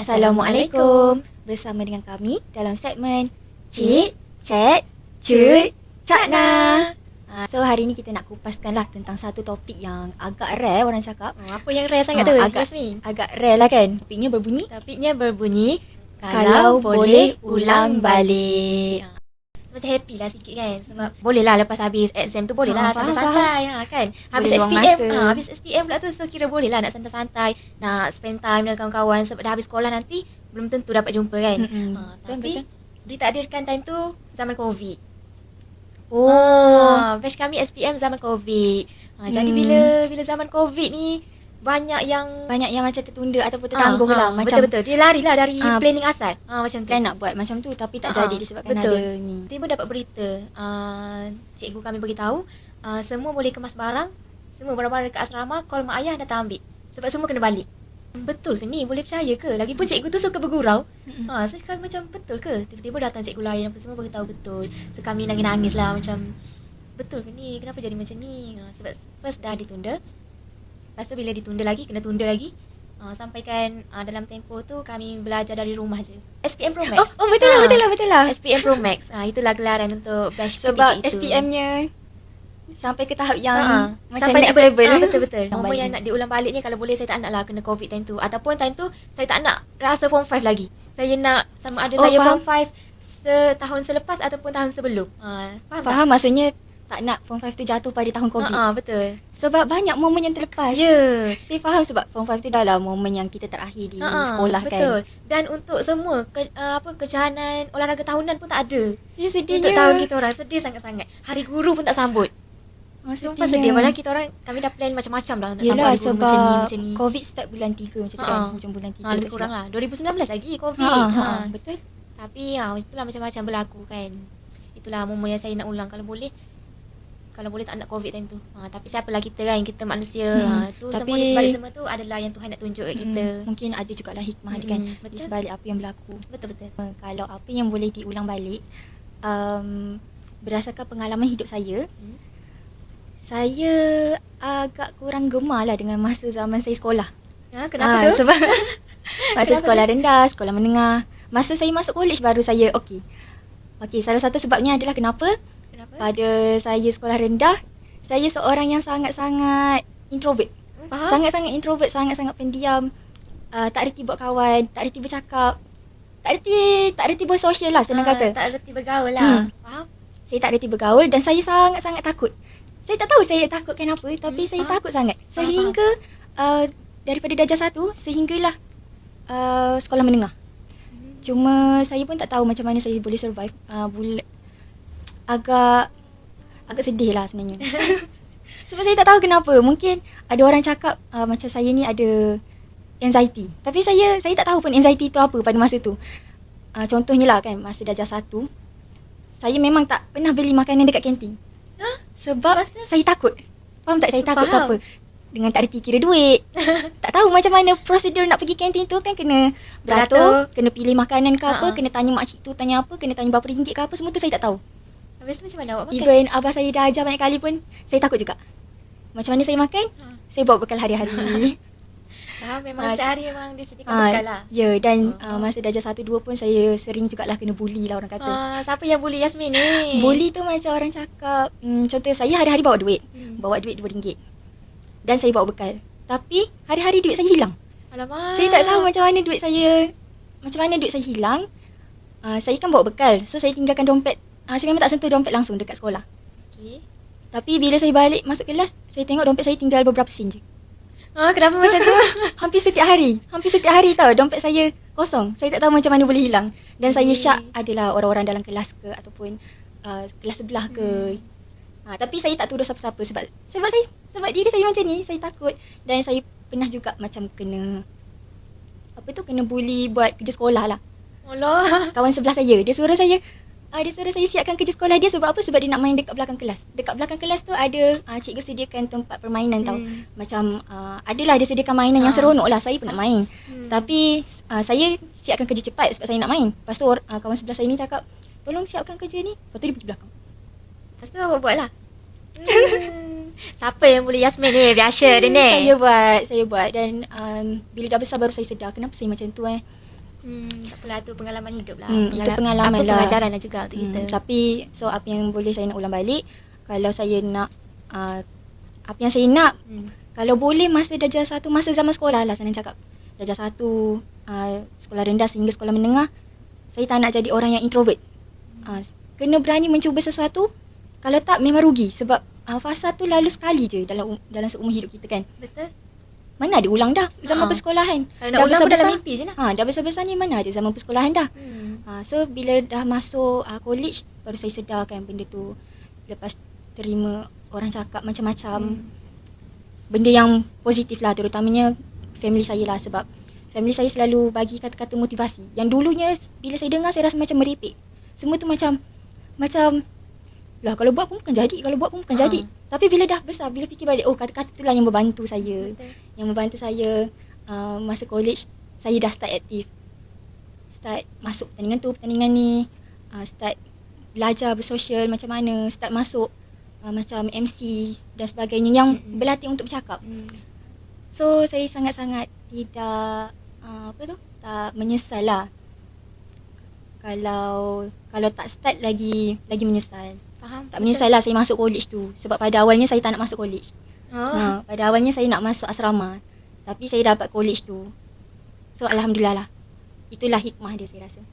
Assalamualaikum. Bersama dengan kami dalam segmen Cik, Chat, Cut, Cakna. So hari ni kita nak kupaskanlah tentang satu topik yang agak rare orang cakap. Apa yang rare sangat tu? Agak rare lah kan. Topiknya berbunyi kalau boleh ulang balik. Macam happy lah sikit kan. Sebab boleh lah lepas habis exam tu boleh lah santai-santai kan. Habis SPM pula tu, so kira boleh lah nak santai-santai, nak spend time dengan kawan-kawan. Sebab dah habis sekolah nanti belum tentu dapat jumpa kan. Tapi ditakdirkan time tu zaman COVID. Batch kami SPM zaman COVID. Jadi bila zaman COVID ni banyak yang macam tertunda ataupun tertangguh lah. Macam betul-betul. Dia lari lah dari planning asal. Macam plan nak buat macam tu tapi tak jadi disebabkan ada ni. Tiba dapat berita, cikgu kami beritahu, semua boleh kemas barang, semua barang-barang dekat asrama, call mak ayah datang ambil. Sebab semua kena balik. Betul ke ni? Boleh percaya ke? Lagipun cikgu tu suka bergurau. So kami macam betul ke? Tiba-tiba datang cikgu lain apa semua beritahu betul. So kami nangis-nangis lah macam betul ke ni? Kenapa jadi macam ni? Sebab first dah ditunda. Lepas tu bila ditunda lagi, kena tunda lagi. Sampaikan dalam tempoh tu kami belajar dari rumah je. SPM Pro Max. Betul lah. SPM Pro Max. Itulah gelaran untuk batch sebab itu. SPM-nya sampai ke tahap yang macam sampai next level. Betul-betul. Momen yang nak diulang baliknya, kalau boleh saya tak nak lah kena COVID time tu. Ataupun time tu saya tak nak rasa form 5 lagi. Saya nak sama ada saya faham. form 5 setahun selepas ataupun tahun sebelum. Faham maksudnya tak nak form 5 tu jatuh pada tahun COVID. Betul. Sebab banyak momen yang terlepas. Ya. Saya faham sebab form 5 tu dah lah momen yang kita terakhir di sekolah kan. Betul. Dan untuk semua kejohanan olahraga tahunan pun tak ada. Ya, sedihnya. Untuk tahun kita orang sedih sangat-sangat. Hari guru pun tak sambut. Sumpah sedih. Padahal kita orang, kami dah plan macam-macam dah nak sambut hari guru macam ni. COVID start bulan 3 macam tu kan. Macam bulan 3 lebih kurang lah 2019 lagi COVID. Betul. Tapi itulah macam-macam berlaku kan. Itulah momen yang saya nak ulang. Kalau boleh tak nak COVID time tu. Tapi siapalah kita kan, kita manusia. Tu tapi, semua di sebalik semua tu adalah yang Tuhan nak tunjuk kat kita. Mungkin ada jugalah hikmah kan di sebalik apa yang berlaku. Betul-betul. Kalau apa yang boleh diulang balik, berdasarkan pengalaman hidup saya, saya agak kurang gemar lah dengan masa zaman saya sekolah. Kenapa tu? Sebab masa sekolah rendah, sekolah menengah, masa saya masuk college baru saya okey, salah satu sebabnya adalah kenapa? Pada saya sekolah rendah, saya seorang yang sangat-sangat introvert. Sangat-sangat introvert, sangat-sangat pendiam. Tak reti buat kawan, tak reti bercakap, tak reti bersosial lah, senang kata. Tak reti bergaul lah. Faham? Saya tak reti bergaul dan saya sangat-sangat takut. Saya tak tahu saya takut kenapa, tapi saya takut sangat. Sehingga daripada darjah 1 sehinggalah sekolah menengah. Cuma saya pun tak tahu macam mana saya boleh survive. Agak sedih lah sebenarnya. Sebab saya tak tahu kenapa. Mungkin ada orang cakap macam saya ni ada anxiety. Tapi saya tak tahu pun anxiety tu apa pada masa tu. Contohnya lah kan, masa darjah 1, saya memang tak pernah beli makanan dekat kantin. Sebab saya takut. Faham tak saya takut tu apa? Dengan tak reti kira duit. Tak tahu macam mana prosedur nak pergi kantin tu kan, kena beratur, kena pilih makanan ke apa, kena tanya makcik tu tanya apa, kena tanya berapa ringgit ke apa, semua tu saya tak tahu. Habis tu macam mana awak makan? Even abah saya dah ajar banyak kali pun, saya takut juga. Macam mana saya makan? Saya bawa bekal hari-hari. Memang setiap hari memang disediakan bekal lah. Ya, dan masa darjah 1, 2 pun saya sering jugalah kena bully lah orang kata. Siapa yang bully Yasmin ni? Bully tu macam orang cakap, contoh saya hari-hari bawa duit. Bawa duit RM2. Dan saya bawa bekal. Tapi hari-hari duit saya hilang. Alamak. Saya tak tahu macam mana duit saya hilang. Saya kan bawa bekal. So saya tinggalkan dompet. Saya memang tak sentuh dompet langsung dekat sekolah. Tapi bila saya balik masuk kelas, saya tengok dompet saya tinggal beberapa sen je. Kenapa macam tu? Hampir setiap hari tau dompet saya kosong. Saya tak tahu macam mana boleh hilang. Dan saya syak adalah orang-orang dalam kelas ke ataupun kelas sebelah ke. Tapi saya tak tuduh siapa-siapa sebab diri saya macam ni, saya takut. Dan saya pernah juga macam kena bully buat kerja sekolah lah. Allah. Kawan sebelah saya, dia suruh saya siapkan kerja sekolah dia. Sebab apa? Sebab dia nak main dekat belakang kelas. Dekat belakang kelas tu ada cikgu sediakan tempat permainan tau. Macam adalah dia sediakan mainan yang seronok lah. Saya pun nak main. Tapi saya siapkan kerja cepat sebab saya nak main. Lepas tu kawan sebelah saya ni cakap, tolong siapkan kerja ni. Lepas tu dia pergi belakang. Lepas tu awak buat lah. Siapa yang boleh Yasmin ni? Biasa dia ni. Saya buat. Dan bila dah besar baru saya sedar kenapa saya macam tu Tak apalah, tu pengalaman hidup lah. Itu pengalaman apa lah. pengajaran lah juga untuk kita. Tapi so apa yang boleh saya nak ulang balik, kalau saya nak apa yang saya nak, kalau boleh masa darjah 1, masa zaman sekolah lah senang cakap. Darjah 1, sekolah rendah sehingga sekolah menengah, saya tak nak jadi orang yang introvert. Kena berani mencuba sesuatu. Kalau tak memang rugi sebab fasa tu lalu sekali je dalam seumur hidup kita kan. Betul. Mana ada ulang dah zaman persekolahan. Kalau nak ulang pun dalam mimpi je lah. Dah besar-besar ni mana ada zaman persekolahan dah. So bila dah masuk college, baru saya sedar kan benda tu. Lepas terima orang cakap macam-macam, benda yang positif lah, terutamanya family saya lah. Sebab family saya selalu bagi kata-kata motivasi yang dulunya bila saya dengar saya rasa macam merepek. Semua tu macam lah, kalau buat pun bukan jadi, jadi. Tapi bila dah besar, bila fikir balik, kata-kata tu lah yang membantu saya. Yang membantu saya masa college, saya dah start aktif. Start masuk pertandingan ni, start belajar bersosial macam mana, start masuk macam MC dan sebagainya yang berlatih untuk bercakap. So saya sangat-sangat tidak tak menyesal lah. Kalau tak start lagi menyesal. Faham. Tak menyesal lah saya masuk college tu. Sebab pada awalnya saya tak nak masuk college. Pada awalnya saya nak masuk asrama. Tapi saya dapat college tu. So alhamdulillah lah. Itulah hikmah dia saya rasa.